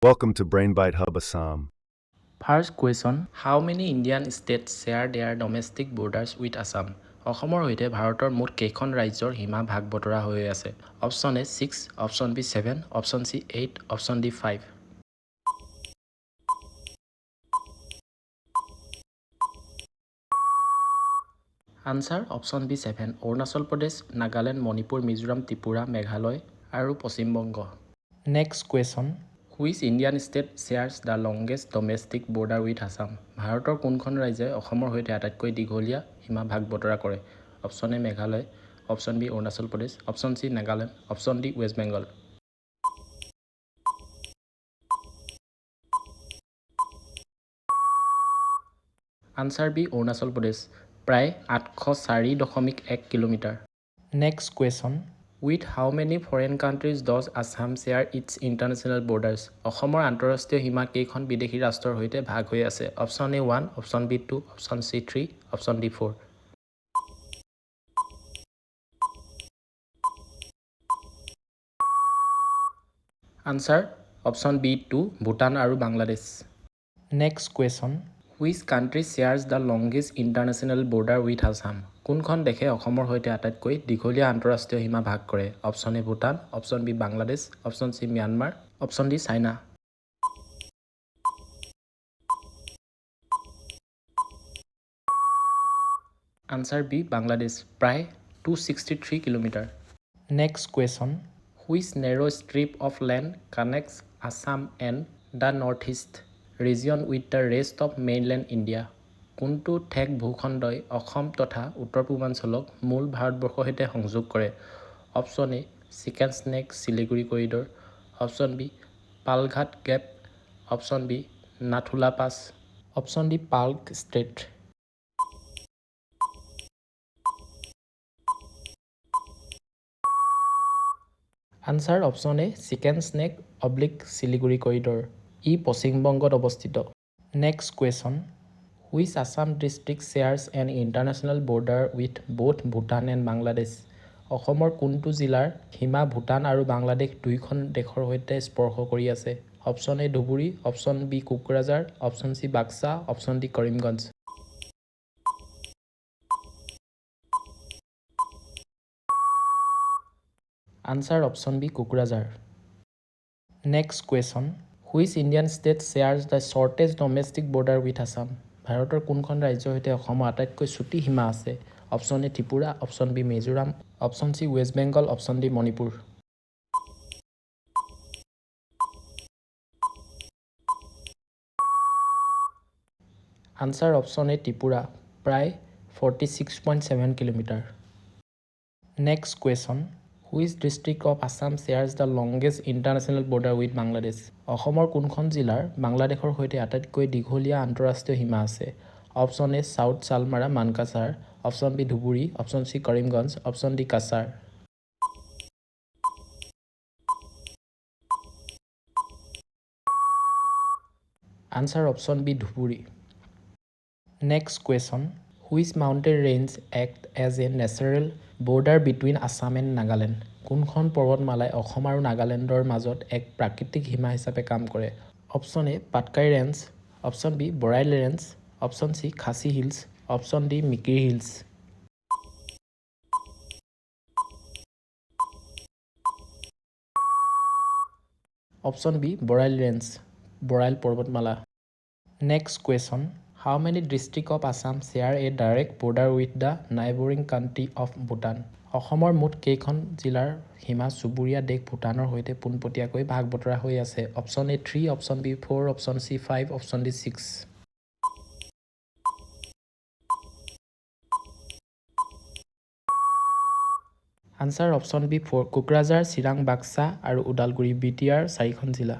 Welcome to BrainBite Hub Assam. First question, how many Indian states share their domestic borders with Assam? অসমৰ সৈতে ভাৰতৰ মুঠ কেইখন ৰাজ্যৰ সীমা ভাগ বতৰা হৈ আছে? Option A 6, option B 7, option C 8, option D 5. Answer option B 7, Arunachal Pradesh, Nagaland, Manipur, Mizoram, Tripura, Meghalaya আৰু Paschimbanga. Next question, which Indian state shares the longest domestic border with Assam? ভাৰতৰ কোনখন ৰাজ্যই অসমৰ সৈতে আটাইতকৈ দীঘলীয়া সীমা ভাগ বতৰা কৰে? Option A Meghalaya, option B Arunachal Pradesh, option C Nagaland, option D West Bengal. Answer B Arunachal Pradesh, প্ৰায় 804.1 kilometre. Next question, with how many foreign countries does Assam share its international borders? অসমৰ আন্তঃৰাষ্ট্ৰীয় সীমা কেইখন বিদেশী ৰাষ্ট্ৰৰ সৈতে ভাগ হৈ আছে? Option A 1, option B 2, option C 3, option D 4. Answer option B 2, Bhutan আৰু Bangladesh. Next question, which country shares the longest international border with Assam? কোনখন দেশে অসমৰ সৈতে আটাইতকৈ দীঘলীয়া আন্তঃৰাষ্ট্ৰীয় সীমা ভাগ কৰে? Option A Bhutan, option B Bangladesh, option C Myanmar, option D China. Answer B Bangladesh, প্ৰায় 263 kilometre. Next question, which narrow' strip of land connects Assam and the north east region with the rest of mainland India? কোনটো ঠেক ভূখণ্ডই অসম তথা উত্তৰ পূৰ্বাঞ্চলক মূল ভাৰতবৰ্ষৰ সৈতে সংযোগ কৰে? Option A chicken neck Siliguri corridor, option B Palghat gap, option B Nathula pass, option D Palk strait. Answer option A chicken neck oblique Siliguri corridor, ই পশ্চিমবংগত অৱস্থিত। Next question, which Assam district shares an international border with both Bhutan and Bangladesh? অসমৰ কোনটো জিলাৰ সীমা ভূটান আৰু বাংলাদেশ দুয়োখন দেশৰ সৈতে স্পৰ্শ কৰি আছে? Option A Dhubri, option B Kokrajhar, option C Baksa, option D Karimganj. Answer option B Kokrajhar. Next question, which Indian state shares the shortest domestic border with Assam? ভাৰতৰ কোনখন ৰাজ্যৰ সৈতে অসমৰ আটাইতকৈ চুটি সীমা আছে? Option A Tripura, option B Mizoram, option C West Bengal, option D Manipur. Answer option A Tripura, প্ৰায় 46.7 kilometre. Next question, which district of Assam shares the longest international border with Bangladesh? অসমৰ কোনখন জিলাৰ বাংলাদেশৰ সৈতে আটাইতকৈ দীঘলীয়া আন্তঃৰাষ্ট্ৰীয় সীমা আছে? Option A South Salmara Mankachar, option B Dhubri, option C Karimganj, option D Cachar. Answer option B Dhubri. Next question, which mountain range act as a natural border between Assam and Nagaland? কোনখন পৰ্বতমালাই অসম আৰু নাগালেণ্ডৰ মাজত এক প্ৰাকৃতিক সীমা হিচাপে কাম কৰে? Option A Patkai range, option B Barail range, option C Khasi hills, option D Mikir hills. Option B Barail range, Barail পৰ্বতমালা। Next question, how many district of Assam share a direct border with the neighbouring country of Bhutan? অসমৰ মুঠ কেইখন জিলাৰ সীমা চুবুৰীয়া দেশ ভূটানৰ সৈতে পোনপটীয়াকৈ ভাগ বতৰা হৈ আছে? Option A 3, option B 4, option C 5, option D 6. Answer option B 4, Kokrajhar, Chirang, Baksa আৰু ওদালগুৰি BTR 4খন জিলা।